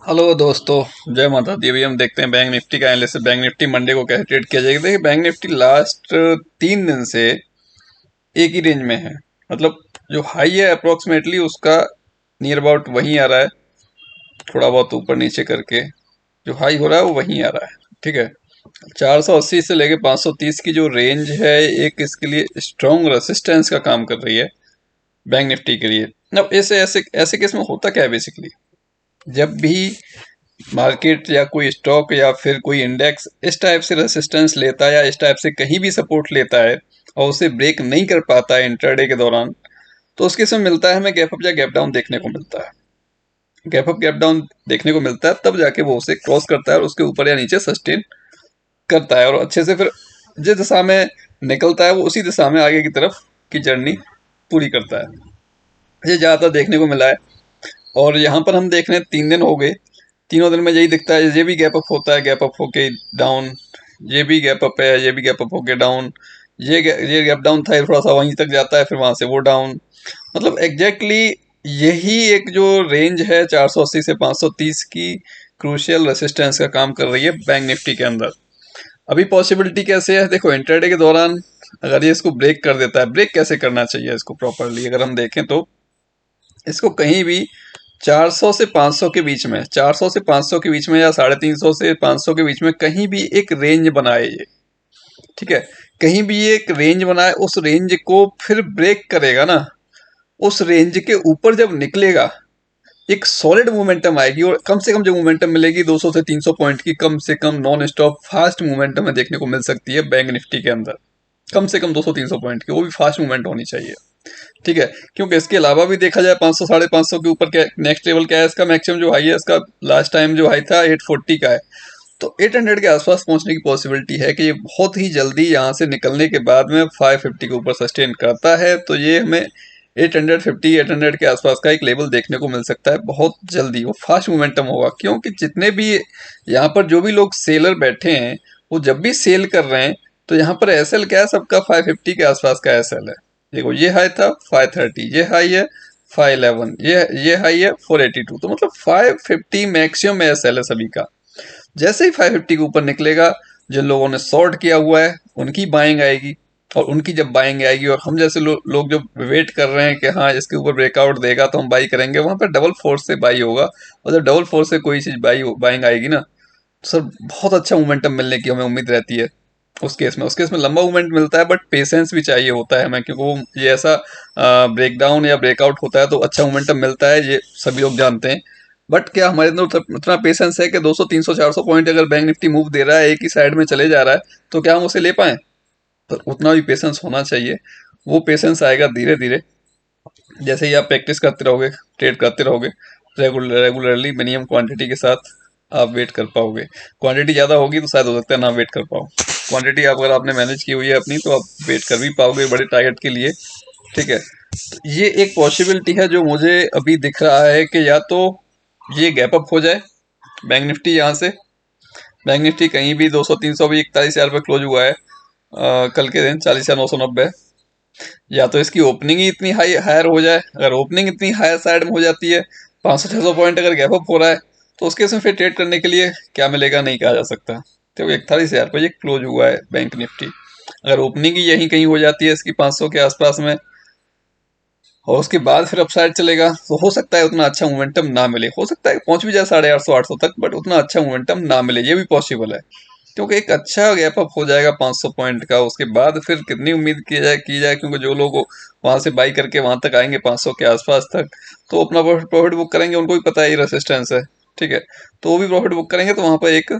Hello दोस्तों, जय माता दी। अभी हम देखते हैं बैंक निफ्टी का एनालिसिस। बैंक निफ्टी मंडे को कैसे ट्रेड किया जाएगा। देखिए, बैंक निफ्टी लास्ट 3 दिन से एक ही रेंज में है। मतलब जो हाई है अप्रोक्सीमेटली उसका नियर अबाउट वहीं आ रहा है, थोड़ा बहुत ऊपर नीचे करके जो हाई हो रहा है वो वहीं आ रहा है। ठीक है, 480 से लेके 530 की जो रेंज है, एक इसके लिए स्ट्रॉन्ग रेसिस्टेंस का काम कर रही है बैंक निफ्टी के लिए। अब ऐसे ऐसे ऐसे केस में होता क्या है बेसिकली, जब भी मार्केट या कोई स्टॉक या फिर कोई इंडेक्स इस टाइप से रेसिस्टेंस लेता है या इस टाइप से कहीं भी सपोर्ट लेता है और उसे ब्रेक नहीं कर पाता है इंट्राडे के दौरान, तो उसके समय मिलता है हमें गैप अप या गैप डाउन देखने को मिलता है। गैप अप गैप डाउन देखने को मिलता है, तब जाके वो उसे क्रॉस करता है और उसके ऊपर या नीचे सस्टेन करता है और अच्छे से फिर जिस दिशा में निकलता है वो उसी दिशा में आगे की तरफ की जर्नी पूरी करता है। ये ज़्यादातर देखने को मिला है। और यहाँ पर हम देख रहे हैं 3 दिन हो गए, तीनों दिन में यही दिखता है। ये भी गैप अप होता है, गैप अप होके डाउन, ये भी गैप अप है, ये भी गैप अप होके डाउन, ये गैप डाउन था, ये थोड़ा सा वहीं तक जाता है, फिर वहां से वो डाउन। मतलब एग्जैक्टली यही एक जो रेंज है 480 से 530 की, क्रूशियल रेसिस्टेंस का काम कर रही है बैंक निफ्टी के अंदर। अभी पॉसिबिलिटी कैसे है, देखो इंट्राडे के दौरान अगर ये इसको ब्रेक कर देता है, ब्रेक कैसे करना चाहिए इसको प्रॉपरली अगर हम देखें तो इसको कहीं भी 400 से 500 के बीच में, 400 से 500 के बीच में या 350 से 500 के बीच में कहीं भी एक रेंज बनाए ये। ठीक है, कहीं भी ये एक रेंज बनाए, उस रेंज को फिर ब्रेक करेगा ना, उस रेंज के ऊपर जब निकलेगा एक सॉलिड मोमेंटम आएगी और कम से कम जो मोमेंटम मिलेगी 200 से 300 पॉइंट की, कम से कम नॉन स्टॉप फास्ट मोमेंटम में देखने को मिल सकती है बैंक निफ्टी के अंदर। कम से कम 200-300 पॉइंट की, वो भी फास्ट मूवमेंट होनी चाहिए। ठीक है, क्योंकि इसके अलावा भी देखा जाए 500 550 के ऊपर क्या नेक्स्ट लेवल क्या है इसका, मैक्सिमम जो हाई है इसका लास्ट टाइम जो हाई था 840 का है। तो 800 के आसपास पहुंचने की पॉसिबिलिटी है कि ये बहुत ही जल्दी यहाँ से निकलने के बाद में 550 के ऊपर सस्टेन करता है। तो ये हमें 850 800 के आसपास का एक लेवल देखने को मिल सकता है बहुत जल्दी। वो फास्ट मोमेंटम होगा, क्योंकि जितने भी यहाँ पर जो भी लोग सेलर बैठे हैं वो जब भी सेल कर रहे हैं, तो यहाँ पर एसएल क्या है, सबका 550 के आसपास का एसएल है। देखो ये हाई था 530, ये हाई है 511, ये हाई है 482, तो मतलब 550 मैक्सिमम एसएल है सभी का। जैसे ही 550 के ऊपर निकलेगा, जिन लोगों ने शॉर्ट किया हुआ है उनकी बाइंग आएगी। और उनकी जब बाइंग आएगी और हम जैसे लोग जो वेट कर रहे हैं कि हाँ इसके ऊपर ब्रेकआउट देगा तो हम बाई करेंगे, वहां पर डबल फोर्स से बाई होगा। और जब डबल फोर्स से कोई चीज बाइंग आएगी ना, तो सर बहुत अच्छा मोमेंटम मिलने की हमें उम्मीद रहती है। उस केस में लंबा मूवमेंट मिलता है, बट पेशेंस भी चाहिए होता है हमें, क्योंकि वो ये ऐसा ब्रेकडाउन या ब्रेकआउट होता है तो अच्छा मोमेंटम मिलता है, ये सभी लोग जानते हैं। बट क्या हमारे अंदर उतना पेशेंस है कि 200 300 400 पॉइंट अगर बैंक निफ्टी मूव दे रहा है, एक ही साइड में चले जा रहा है, तो क्या हम उसे ले पाए? तो उतना भी पेशेंस होना चाहिए। वो पेशेंस आएगा धीरे धीरे, जैसे ही आप प्रैक्टिस करते रहोगे, ट्रेड करते रहोगे रेगुलरली मिनिमम क्वांटिटी के साथ, आप वेट कर पाओगे। क्वांटिटी ज़्यादा होगी तो शायद हो सकता है ना वेट कर पाओ। क्वांटिटी आप अगर आपने मैनेज की हुई है अपनी, तो आप वेट कर भी पाओगे बड़े टारगेट के लिए। ठीक है, तो ये एक पॉसिबिलिटी है जो मुझे अभी दिख रहा है कि या तो ये गैप अप हो जाए बैंक निफ्टी यहाँ से। बैंक निफ्टी कहीं भी 200 300 भी 41,000 पे क्लोज हुआ है कल के दिन 40,990। या तो इसकी ओपनिंग ही इतनी हायर हो जाए, अगर ओपनिंग इतनी हायर साइड में हो जाती है, 500 600 पॉइंट अगर गैप अप हो रहा है, तो उसके इसमें फिर ट्रेड करने के लिए क्या मिलेगा नहीं कहा जा सकता। तो 41,000 पे ये क्लोज हुआ है बैंक निफ्टी। अगर ओपनिंग ही यहीं कहीं हो जाती है इसकी 500 के आसपास में, और उसके बाद फिर अपसाइड चलेगा, तो हो सकता है उतना अच्छा मोमेंटम ना मिले। हो सकता है पहुंच भी जाए 850 800 तक, बट उतना अच्छा मोमेंटम ना मिले, ये भी पॉसिबल है। क्योंकि एक अच्छा गैप अप हो जाएगा 500 पॉइंट का, उसके बाद फिर कितनी उम्मीद की जाए, क्योंकि जो लोग वहां से बाई करके वहां तक आएंगे 500 के आसपास तक, तो अपना प्रॉफिट बुक करेंगे, उनको भी पता है ये रेसिस्टेंस है। ठीक है, तो वो भी प्रॉफिट बुक करेंगे, तो वहां पर एक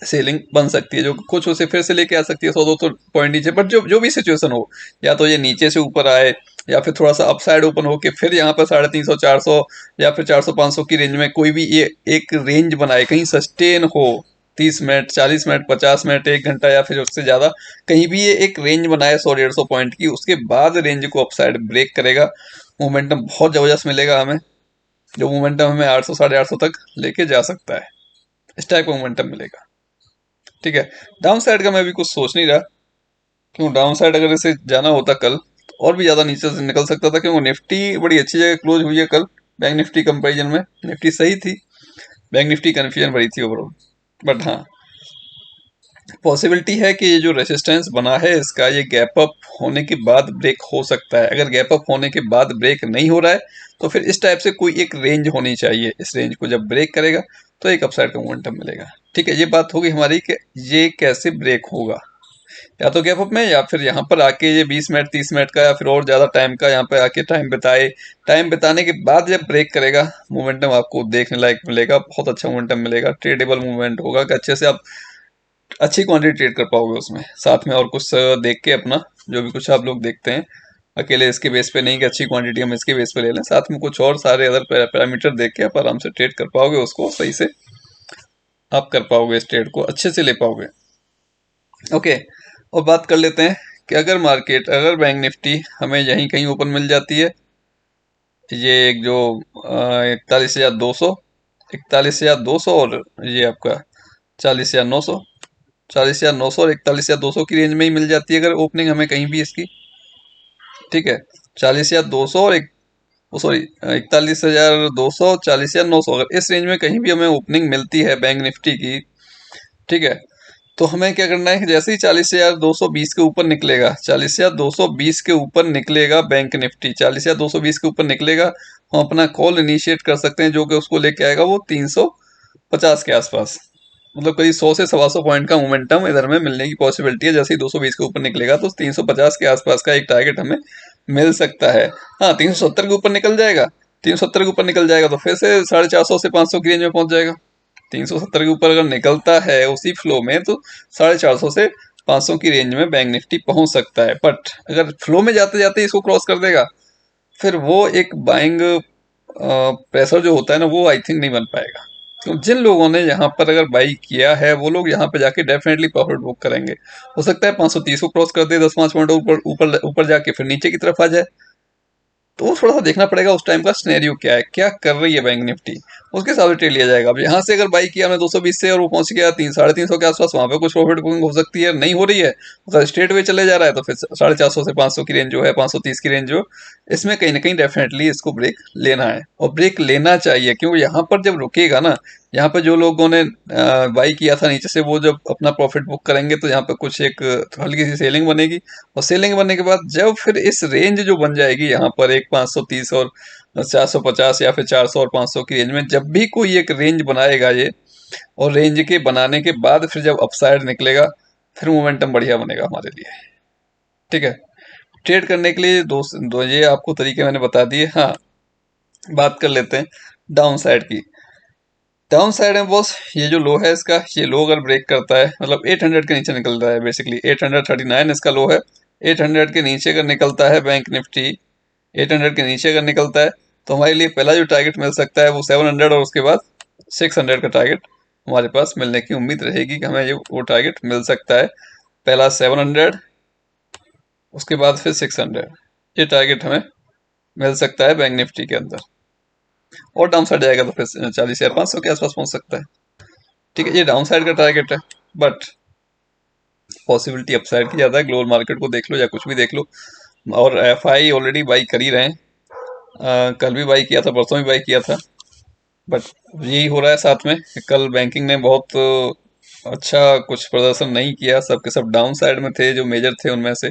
सेलिंग बन सकती है जो कुछ उसे फिर से लेके आ सकती है 100 200 पॉइंट नीचे। बट जो जो भी सिचुएशन हो, या तो ये नीचे से ऊपर आए, या फिर थोड़ा सा अपसाइड ओपन होके फिर यहाँ पर 350 400 या फिर 400 500 की रेंज में कोई भी ये एक रेंज बनाए, कहीं सस्टेन हो 30 मिनट 40 मिनट 50 मिनट 1 घंटा या फिर उससे ज़्यादा, कहीं भी ये एक रेंज बनाए 100 150 पॉइंट की, उसके बाद रेंज को अपसाइड ब्रेक करेगा, मोमेंटम बहुत ज़बरदस्त मिलेगा हमें। जो मोमेंटम हमें 800 850 तक लेके जा सकता है, इस टाइप का मोमेंटम मिलेगा। ठीक है, डाउन साइड का मैं भी कुछ सोच नहीं रहा, क्यों डाउन साइड अगर इसे जाना होता कल, तो और भी ज्यादा नीचे से निकल सकता था, क्योंकि निफ्टी बड़ी अच्छी जगह क्लोज हुई है कल, बैंक निफ्टी कंपेरिजन में निफ्टी सही थी, बैंक निफ्टी कन्फ्यूजन भरी थी ओवरऑल। बट हाँ, पॉसिबिलिटी है कि ये जो रेजिस्टेंस बना है इसका, ये गैप अप होने के बाद ब्रेक हो सकता है। अगर गैप अप होने के बाद ब्रेक नहीं हो रहा है तो फिर इस टाइप से कोई एक रेंज होनी चाहिए। इस रेंज को जब ब्रेक करेगा तो एक अपसाइड का मोमेंटम मिलेगा। ठीक है, ये बात होगी हमारी कि ये कैसे ब्रेक होगा, या तो गैप अप में या फिर यहाँ पर आके ये 20 मिनट 30 मिनट का या फिर और ज़्यादा टाइम का यहाँ पे आके टाइम बिताए। टाइम बिताने के बाद जब ब्रेक करेगा मोमेंटम आपको देखने लायक मिलेगा, बहुत अच्छा मोमेंटम मिलेगा, ट्रेडेबल मूवमेंट होगा कि अच्छे से आप अच्छी क्वांटिटी ट्रेड कर पाओगे उसमें। साथ में और कुछ देख के अपना, जो भी कुछ आप लोग देखते हैं अकेले इसके बेस पे नहीं कि अच्छी क्वांटिटी हम इसके बेस पे ले लें, साथ में कुछ और सारे अदर पैरामीटर देख के आप आराम से ट्रेड कर पाओगे, उसको सही से आप कर पाओगे, इस ट्रेड को अच्छे से ले पाओगे। ओके, और बात कर लेते हैं कि अगर बैंक निफ्टी हमें यहीं कहीं ओपन मिल जाती है, ये एक जो 41,200, 41,200 और ये आपका 40,900, 40,900 और 41,200 की रेंज में ही मिल जाती है अगर ओपनिंग हमें कहीं भी इसकी। ठीक है, 40,200 और सॉरी 41,200, 40,900, अगर इस रेंज में कहीं भी हमें ओपनिंग मिलती है बैंक निफ्टी की, ठीक है, तो हमें क्या करना है कि जैसे ही 40,220 के ऊपर निकलेगा, 40,220 के ऊपर निकलेगा बैंक निफ्टी, 40,220 के ऊपर निकलेगा, हम अपना कॉल इनिशिएट कर सकते हैं, जो कि उसको लेके आएगा वो 350 के आसपास। मतलब करीब 100 से 125 पॉइंट का मोमेंटम इधर में मिलने की पॉसिबिलिटी है। जैसे ही 220 के ऊपर निकलेगा तो 350 के आसपास का एक टारगेट हमें मिल सकता है। हाँ, 370 के ऊपर निकल जाएगा, 370 के ऊपर निकल जाएगा तो फिर से 450 से 500 की रेंज में पहुंच जाएगा। 370 के ऊपर अगर निकलता है उसी फ्लो में तो 450 से 500 की रेंज में बैंक निफ्टी पहुंच सकता है। बट अगर फ्लो में जाते जाते इसको क्रॉस कर देगा, फिर वो एक बाइंग प्रेशर जो होता है ना, वो आई थिंक नहीं बन पाएगा। तो जिन लोगों ने यहाँ पर अगर बाई किया है वो लोग यहाँ पे जाके डेफिनेटली प्रॉफिट बुक करेंगे। हो सकता है 530 को क्रॉस कर दे, 10-5 पॉइंट ऊपर ऊपर ऊपर जाके फिर नीचे की तरफ आ जाए, तो वो थोड़ा सा देखना पड़ेगा उस टाइम का सिनेरियो क्या है, क्या कर रही है बैंक निफ्टी, उसके हिसाब से ट्रेड लिया जाएगा। अब यहाँ से अगर बाई किया हमने 220 से और वो पहुंच गया 300-350 के आसपास, वहां पे कुछ प्रॉफिट बुकिंग हो सकती है। नहीं हो रही है, अगर स्ट्रेट वे चले जा रहा है तो फिर 450 से 500 की रेंज जो है, 530 की रेंज जो, इसमें कहीं ना कहीं डेफिनेटली इसको ब्रेक लेना है और ब्रेक लेना चाहिए। क्योंकि यहाँ पर जब रुकेगा ना, यहाँ पर जो लोगों ने बाई किया था नीचे से, वो जब अपना प्रॉफिट बुक करेंगे तो यहाँ पर कुछ एक हल्की सी सेलिंग बनेगी, और सेलिंग बनने के बाद जब फिर इस रेंज जो बन जाएगी यहाँ पर एक 530 और 450 या फिर 400 और 500 की रेंज में, जब भी कोई एक रेंज बनाएगा ये, और रेंज के बनाने के बाद फिर जब अपसाइड निकलेगा, फिर मोमेंटम बढ़िया बनेगा हमारे लिए। ठीक है, ट्रेड करने के लिए दो ये आपको तरीके मैंने बता दिए। हाँ, बात कर लेते हैं डाउन साइड की। डाउन साइड में बॉस, ये जो लो है इसका, ये लो अगर ब्रेक करता है, मतलब 800 के नीचे निकल रहा है, बेसिकली 839 इसका लो है। 800 के नीचे अगर निकलता है बैंक निफ्टी, 800 के नीचे अगर निकलता है तो हमारे लिए पहला जो टारगेट मिल सकता है वो 700, और उसके बाद 600 का टारगेट हमारे पास मिलने की उम्मीद रहेगी कि हमें ये वो टारगेट मिल सकता है। पहला 700, उसके बाद फिर 600, ये टारगेट हमें मिल सकता है बैंक निफ्टी के अंदर। और डाउन साइड जाएगा तो फिर 40,500 के आसपास पहुंच सकता है। ठीक है, ये डाउन साइड का टारगेट है। बट पॉसिबिलिटी अपसाइड की ज़्यादा है। ग्लोबल मार्केट को देख लो या कुछ भी देख लो, और एफआई ऑलरेडी बाई कर ही रहे हैं। कल भी बाई किया था, परसों भी बाई किया था। बट यही हो रहा है साथ में कि कल बैंकिंग ने बहुत अच्छा कुछ प्रदर्शन नहीं किया, सबके सब डाउन साइड में थे जो मेजर थे उनमें से।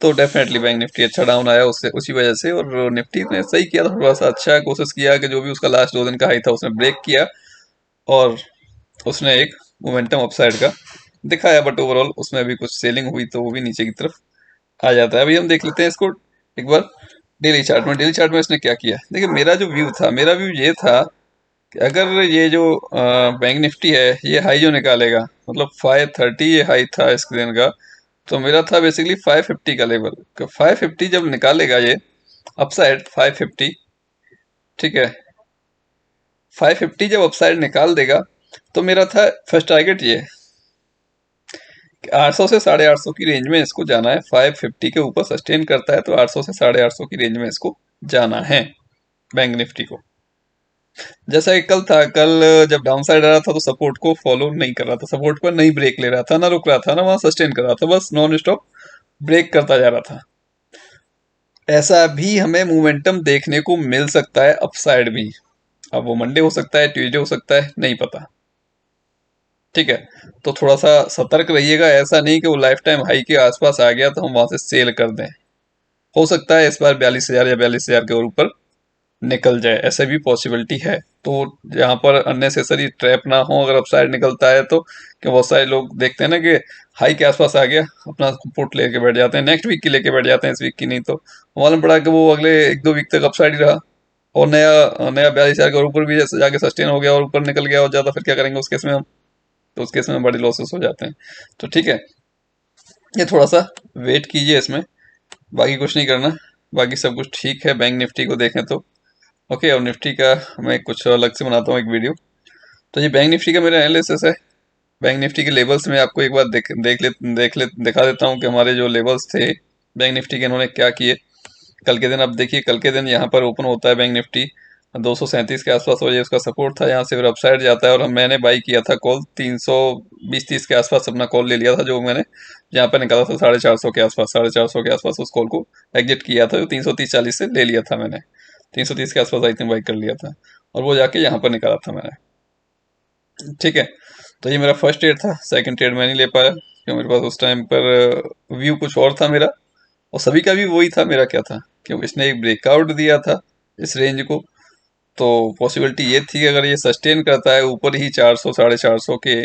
तो डेफिनेटली बैंक निफ्टी अच्छा डाउन आया उससे, उसी वजह से। और निफ्टी ने सही किया था, थोड़ा सा अच्छा कोशिश किया कि जो भी उसका लास्ट 2 दिन का हाई था उसने ब्रेक किया, और उसने एक मोमेंटम अपसाइड का दिखाया। बट ओवरऑल उसमें अभी कुछ सेलिंग हुई तो वो भी नीचे की तरफ आ जाता है। अभी हम देख लेते हैं इसको एक बार डेली चार्ट में। डेली चार्ट में इसने क्या किया, देखिए मेरा जो व्यू था, मेरा व्यू ये था कि अगर ये जो बैंक निफ्टी है ये हाई जो निकालेगा, मतलब 530 ये हाई था इस दिन का, तो मेरा था बेसिकली 550 का लेवल। 550 जब निकालेगा ये अपसाइड 550, ठीक है, 550 जब अपसाइड निकाल देगा तो मेरा था फर्स्ट टारगेट ये 800 से 850 की रेंज में इसको जाना है। 550 के ऊपर सस्टेन करता है तो 800 से 850 की रेंज में इसको जाना है बैंक निफ्टी को। जैसा कि कल था, कल जब डाउन साइड आ रहा था तो सपोर्ट को फॉलो नहीं कर रहा था, सपोर्ट पर नहीं ब्रेक ले रहा था, ना रुक रहा था, ना वहां सस्टेन कर रहा था, बस नॉन स्टॉप ब्रेक करता जा रहा था। ऐसा भी हमें मोमेंटम देखने को मिल सकता है अपसाइड भी। अब वो मंडे हो सकता है, ट्यूसडे हो सकता है, नहीं पता। ठीक है, तो थोड़ा सा सतर्क रहिएगा। ऐसा नहीं कि वो लाइफ टाइम हाई के आसपास आ गया तो हम वहां से सेल कर दें। हो सकता है इस बार 42,000 या 42,000 के ऊपर निकल जाए, ऐसे भी पॉसिबिलिटी है। तो यहाँ पर अननेसेसरी ट्रैप ना हो अगर अपसाइड निकलता है तो। कि बहुत सारे लोग देखते हैं ना कि हाई के आसपास आ गया, अपना पुट लेके बैठ जाते हैं, नेक्स्ट वीक की लेके बैठ जाते हैं, इस वीक की नहीं। तो मालूम पड़ा कि वो अगले 1-2 वीक तक अपसाइड ही रहा, और नया नया 42,000 के ऊपर भी जैसे जाके सस्टेन हो गया और ऊपर निकल गया और ज्यादा, फिर क्या करेंगे उस केस में हम? तो उस केस में बड़े लॉसेस हो जाते हैं। तो ठीक है, ये थोड़ा सा वेट कीजिए इसमें, बाकी कुछ नहीं करना। बाकी सब कुछ ठीक है बैंक निफ्टी को देखें तो। ओके, और निफ्टी का मैं कुछ अलग से बनाता हूँ एक वीडियो। तो ये बैंक निफ्टी का मेरा एनालिसिस है। बैंक निफ्टी के लेवल्स में आपको एक बार दिखा देता हूँ कि हमारे जो लेवल्स थे बैंक निफ्टी के, इन्होंने क्या किए। कल के दिन अब देखिए, कल के दिन यहाँ पर ओपन होता है बैंक निफ्टी 237 के आसपास, हो जाए उसका सपोर्ट था, यहाँ से फिर अपसाइड जाता है। और मैंने बाई किया था कॉल 320-30 के आसपास, अपना कॉल ले लिया था जो मैंने यहाँ पर निकाला था 450 के आसपास, 450 के आसपास उस कॉल को एग्जिट किया था, जो 330-40 से ले लिया था मैंने। 330 के आसपास आई थिंक बाई कर लिया था, और वो जाके यहाँ पर निकाला था मैंने। ठीक है, तो ये मेरा फर्स्ट ट्रेड था। सेकंड ट्रेड मैं नहीं ले पाया क्योंकि मेरे पास उस टाइम पर व्यू कुछ और था मेरा, और सभी का भी वही था, मेरा क्या था क्योंकि इसने एक ब्रेकआउट दिया था इस रेंज को। तो पॉसिबिलिटी ये थी कि अगर ये सस्टेन करता है ऊपर ही 400 450 के,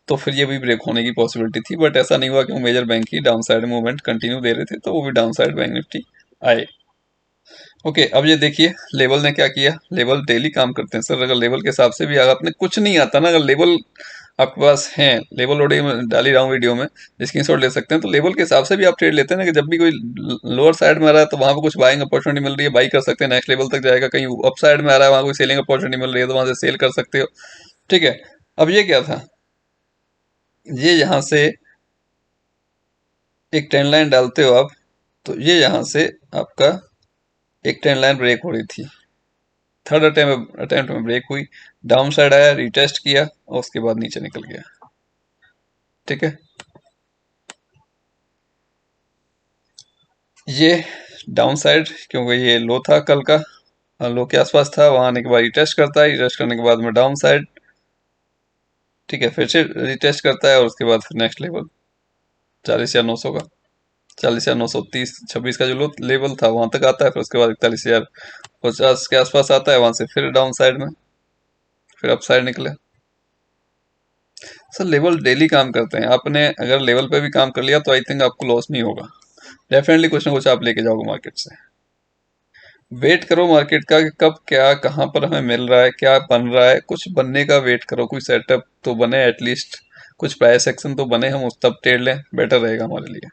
तो फिर ये भी ब्रेक होने की पॉसिबिलिटी थी। बट ऐसा नहीं हुआ क्योंकि मेजर बैंक ही डाउन साइड मूवमेंट कंटिन्यू दे रहे थे, तो वो भी डाउन साइड बैंक निफ्टी आए। ओके, अब ये देखिए लेवल ने क्या किया। लेवल डेली काम करते हैं सर। अगर लेवल के हिसाब से भी अगर आपने कुछ नहीं आता ना, अगर लेवल आपके पास है, लेवल ऑलरेडी मैं डाल ही रहा हूँ वीडियो में, स्क्रीनशॉट ले सकते हैं। तो लेवल के हिसाब से भी आप ट्रेड लेते हैं ना, कि जब भी कोई लोअर साइड में आ रहा है तो वहां पे कुछ बाइंग अपॉर्चुनिटी मिल रही है, बाई कर सकते हैं, नेक्स्ट लेवल तक जाएगा। कहीं अप साइड में आ रहा है, वहां कोई सेलिंग अपॉर्चुनिटी मिल रही है तो वहां से सेल कर सकते हो। ठीक है, अब ये क्या था, ये यहाँ से एक ट्रेंड लाइन डालते हो आप, तो ये यहाँ से आपका एक ट्रेंड लाइन ब्रेक हो रही थी, थर्ड अटेम्प्ट में ब्रेक हुई, डाउन साइड आया, रिटेस्ट किया और उसके बाद नीचे निकल गया। ठीक है, ये डाउन साइड क्योंकि ये लो था कल का, लो के आसपास था, वहां आने के बाद रिटेस्ट करता है, रिटेस्ट करने के बाद में डाउन साइड। ठीक है, फिर से रिटेस्ट करता है और उसके बाद फिर नेक्स्ट लेवल 40,900 का, 40,930-26 का जो लो लेवल था वहां तक आता है, फिर उसके बाद 41,050 के आसपास आता है, वहां से फिर डाउन साइड में, फिर अप साइड निकले। सर लेवल डेली काम करते हैं, आपने अगर लेवल पे भी काम कर लिया तो आई थिंक आपको लॉस नहीं होगा। डेफिनेटली कुछ ना कुछ आप लेके जाओगे मार्केट से। वेट करो मार्केट का कि कब क्या कहाँ पर हमें मिल रहा है, क्या बन रहा है, कुछ बनने का वेट करो, कोई सेटअप तो बने एटलीस्ट, कुछ प्राइस एक्शन तो बने, हम उस तब ट्रेड लें, बेटर रहेगा हमारे लिए।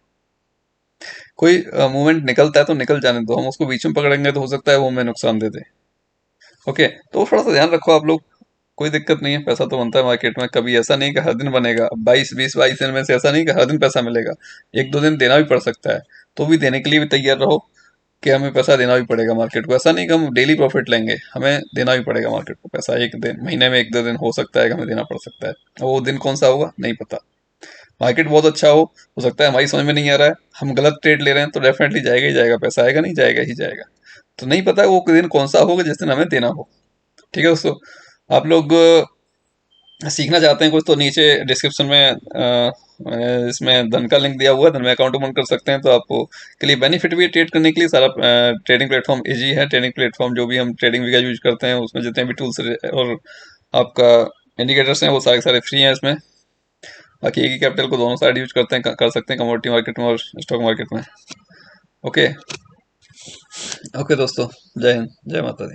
कोई मूवमेंट निकलता है तो निकल जाने दो, हम उसको बीच में पकड़ेंगे तो हो सकता है वो हमें नुकसान दे दे। ओके, तो थोड़ा सा ध्यान रखो आप लोग। कोई दिक्कत नहीं है, पैसा तो बनता है मार्केट में, कभी ऐसा नहीं कि हर दिन बनेगा। 22 दिन में से ऐसा नहीं कि हर दिन पैसा मिलेगा, 1-2 दिन देना भी पड़ सकता है। तो भी देने के लिए भी तैयार रहो कि हमें पैसा देना भी पड़ेगा मार्केट को। ऐसा नहीं कि हम डेली प्रॉफिट लेंगे, हमें देना भी पड़ेगा मार्केट को पैसा। एक दिन, महीने में 1-2 दिन हो सकता है कि हमें देना पड़ सकता है, और वो दिन कौन सा होगा नहीं पता। मार्केट बहुत अच्छा हो सकता है हमारी समझ में नहीं आ रहा है, हम गलत ट्रेड ले रहे हैं, तो डेफिनेटली जाएगा ही जाएगा, पैसा आएगा नहीं, जाएगा ही जाएगा। तो नहीं पता वो दिन कौन सा होगा जिस दिन हमें देना हो। ठीक है दोस्तों, आप लोग सीखना चाहते हैं कुछ तो नीचे डिस्क्रिप्शन में इसमें धन का लिंक दिया हुआ है, धन में अकाउंट ओपन कर सकते हैं। तो आपको के लिए बेनिफिट भी है, ट्रेड करने के लिए सारा ट्रेडिंग प्लेटफॉर्म इजी है। ट्रेडिंग प्लेटफॉर्म जो भी हम ट्रेडिंग वगैरह यूज करते हैं उसमें जितने भी टूल्स और आपका इंडिकेटर्स हैं वो सारे सारे फ्री हैं इसमें। बाकी एक ही कैपिटल को दोनों साइड यूज करते हैं, कर सकते हैं, कमोडिटी मार्केट में और स्टॉक मार्केट में। ओके, ओके दोस्तों, जय हिंद, जय माता दी।